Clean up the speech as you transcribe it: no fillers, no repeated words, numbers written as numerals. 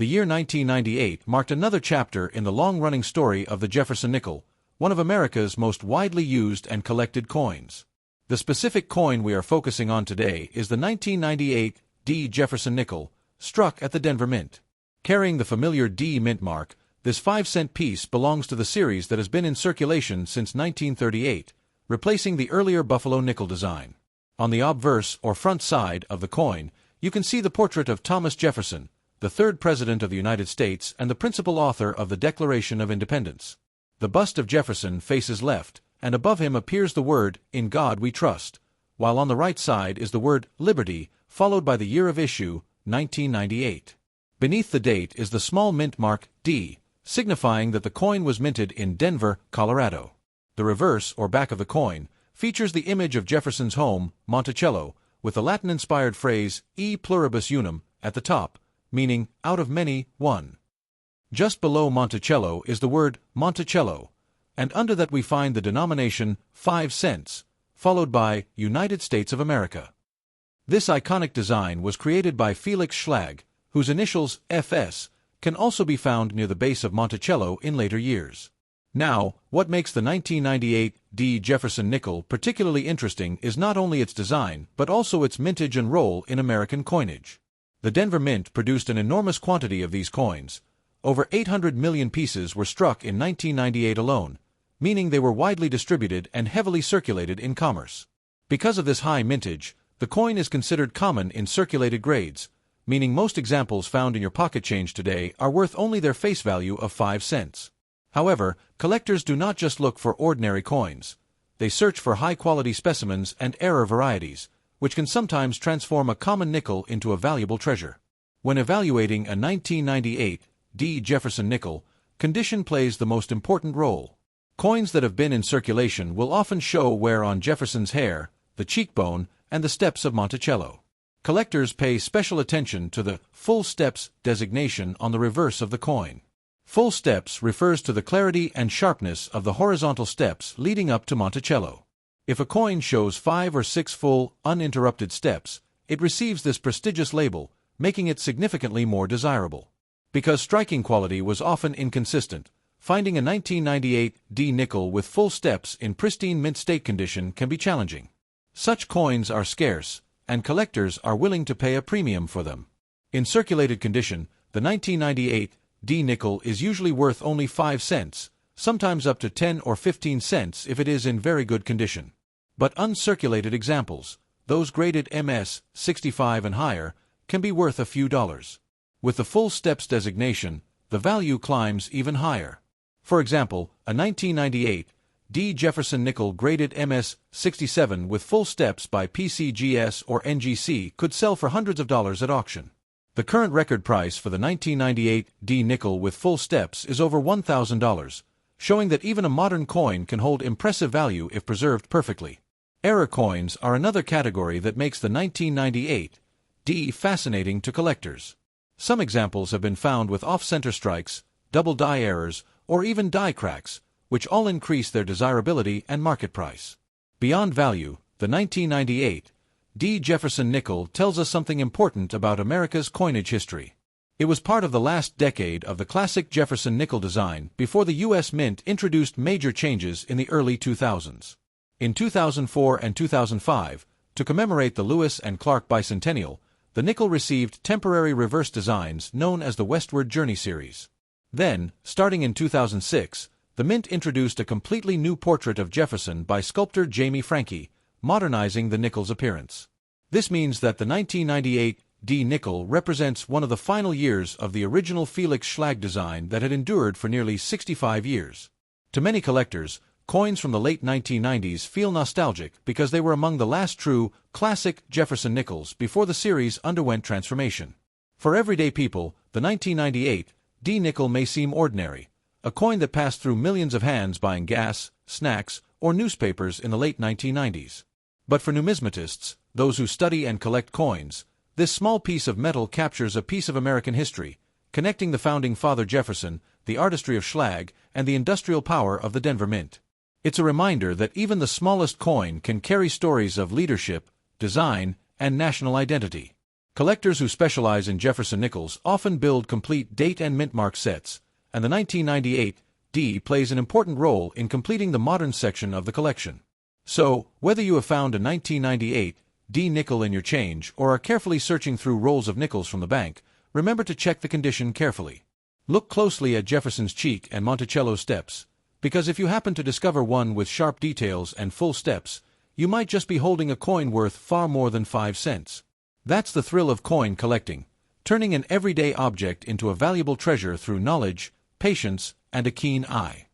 The year 1998 marked another chapter in the long-running story of the Jefferson nickel, one of America's most widely used and collected coins. The specific coin we are focusing on today is the 1998 D. Jefferson nickel, struck at the Denver Mint. Carrying the familiar D mint mark, this 5-cent piece belongs to the series that has been in circulation since 1938, replacing the earlier Buffalo nickel design. On the obverse, or front side, of the coin, you can see the portrait of Thomas Jefferson, the third President of the United States and the principal author of the Declaration of Independence. The bust of Jefferson faces left, and above him appears the word, "In God We Trust," while on the right side is the word, "Liberty," followed by the year of issue, 1998. Beneath the date is the small mint mark, D, signifying that the coin was minted in Denver, Colorado. The reverse, or back of the coin, features the image of Jefferson's home, Monticello, with the Latin-inspired phrase, E pluribus unum, at the top, meaning, out of many, one. Just below Monticello is the word Monticello, and under that we find the denomination 5 cents, followed by United States of America. This iconic design was created by Felix Schlag, whose initials, FS, can also be found near the base of Monticello in later years. Now, what makes the 1998 D. Jefferson nickel particularly interesting is not only its design, but also its mintage and role in American coinage. The Denver Mint produced an enormous quantity of these coins. Over 800 million pieces were struck in 1998 alone, meaning they were widely distributed and heavily circulated in commerce. Because of this high mintage, the coin is considered common in circulated grades, meaning most examples found in your pocket change today are worth only their face value of 5 cents. However, collectors do not just look for ordinary coins. They search for high-quality specimens and rare varieties, which can sometimes transform a common nickel into a valuable treasure. When evaluating a 1998 D. Jefferson nickel, condition plays the most important role. Coins that have been in circulation will often show wear on Jefferson's hair, the cheekbone, and the steps of Monticello. Collectors pay special attention to the full steps designation on the reverse of the coin. Full steps refers to the clarity and sharpness of the horizontal steps leading up to Monticello. If a coin shows 5 or 6 full, uninterrupted steps, it receives this prestigious label, making it significantly more desirable. Because striking quality was often inconsistent, finding a 1998 D nickel with full steps in pristine mint state condition can be challenging. Such coins are scarce, and collectors are willing to pay a premium for them. In circulated condition, the 1998 D nickel is usually worth only 5 cents, sometimes up to 10 or 15 cents if it is in very good condition. But uncirculated examples, those graded MS 65 and higher, can be worth a few dollars. With the full steps designation, the value climbs even higher. For example, a 1998 D. Jefferson nickel graded MS 67 with full steps by PCGS or NGC could sell for hundreds of dollars at auction. The current record price for the 1998 D nickel with full steps is over $1,000, showing that even a modern coin can hold impressive value if preserved perfectly. Error coins are another category that makes the 1998 D fascinating to collectors. Some examples have been found with off-center strikes, double die errors, or even die cracks, which all increase their desirability and market price. Beyond value, the 1998 D. Jefferson nickel tells us something important about America's coinage history. It was part of the last decade of the classic Jefferson nickel design before the U.S. Mint introduced major changes in the early 2000s. In 2004 and 2005, to commemorate the Lewis and Clark bicentennial, the nickel received temporary reverse designs known as the Westward Journey series. Then, starting in 2006, the Mint introduced a completely new portrait of Jefferson by sculptor Jamie Franke, modernizing the nickel's appearance. This means that the 1998 D nickel represents one of the final years of the original Felix Schlag design that had endured for nearly 65 years. To many collectors, coins from the late 1990s feel nostalgic because they were among the last true, classic Jefferson nickels before the series underwent transformation. For everyday people, the 1998 D nickel may seem ordinary, a coin that passed through millions of hands buying gas, snacks, or newspapers in the late 1990s. But for numismatists, those who study and collect coins, this small piece of metal captures a piece of American history, connecting the founding father Jefferson, the artistry of Schlag, and the industrial power of the Denver Mint. It's a reminder that even the smallest coin can carry stories of leadership, design, and national identity. Collectors who specialize in Jefferson nickels often build complete date and mint mark sets, and the 1998 D plays an important role in completing the modern section of the collection. So, whether you have found a 1998 D nickel in your change or are carefully searching through rolls of nickels from the bank, remember to check the condition carefully. Look closely at Jefferson's cheek and Monticello's steps, because if you happen to discover one with sharp details and full steps, you might just be holding a coin worth far more than 5 cents. That's the thrill of coin collecting, turning an everyday object into a valuable treasure through knowledge, patience, and a keen eye.